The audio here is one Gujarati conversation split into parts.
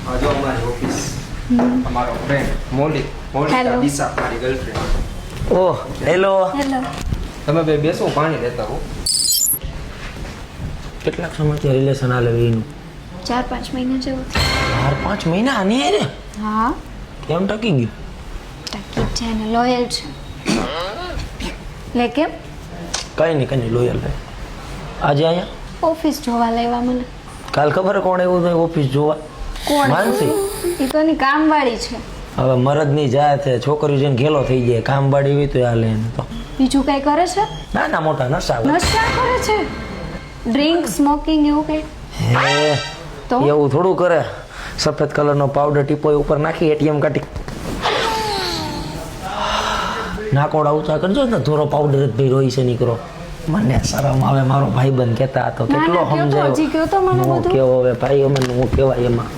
આ જો અમારી ઓફિસ અમારો ફ્રેન્ડ મોલિકા Hello. દિશા મારી ગર્લફ્રેન્ડ. ઓહ હેલો. હેલો. તમે બે બેસો પાણી લેતા હો. કેટલાક સમયથી રિલેશન હાલે એનું? 4-5 મહિના જેવું 4-5 મહિના આની રે હા કેમ ટકી ગયું? ટકી છે ને લોયલ છે લે કેમ કઈ નહીં લોયલ રહે. આજે અહીંયા ઓફિસ જોવા લાવ્યા મને કાલ ખબર કોણ એવું નહીં ઓફિસ જોવા? કોણ માનસી. એ તો એની કામવાળી છે હવે મરદની જાત છે, છોકરી જઈને ઘેલો થઈ જાય, કામ બાડી હોય તો હાલે એને તો. બીજું કઈ કરે છે નાના મોટા નશા કરે. નશા કરે છે ડ્રિંક સ્મોકિંગ એવું કઈ હે તો એવું થોડું કરે. સફેદ કલરનો પાવડર ટીપો ઉપર નાખી એટીએમ કાઢી નાકોડા ઊંચા કરજો ને ધોરો પાવડર જ ભાઈ રોઈ છે નીકળો. મને શરમ આવે, મારો ભાઈબંધ કહેતા હતો ના, કેટલો ના, કયો તો, સમજાયો. હજી કયો તો મને હું બધું. કેવો હવે ભાઈ અમે હું કહેવાય એમાં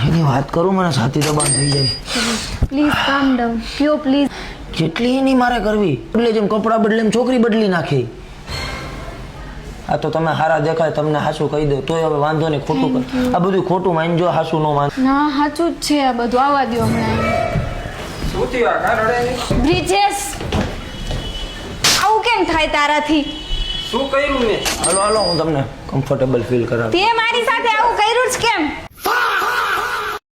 એની વાત કરું મને છાતી દબાણ થઈ જાય. પ્લીઝ કામ ડાઉન કયો પ્લીઝ જેટલી એની મારે કરવી એટલે જેમ કપડાં બદલે એમ છોકરી બદલી નાખી. આ તો તમે હારા દેખાય તમને હાસું કહી દો તોય હવે વાંધો નહીં, ખોટું કર. આ બધું ખોટું માનજો, હાસું નો માન. ના સાચું જ છે આ બધું આવવા દો હમણાં શું થયું આ કાર અડે નહીં? બ્રિજેશ આવું કેમ થાય તારાથી શું કર્યું મેં? હાલો હાલો હું તમને કમ્ફર્ટેબલ ફીલ કરાવું. તે મારી સાથે આવું કર્યું જ કેમ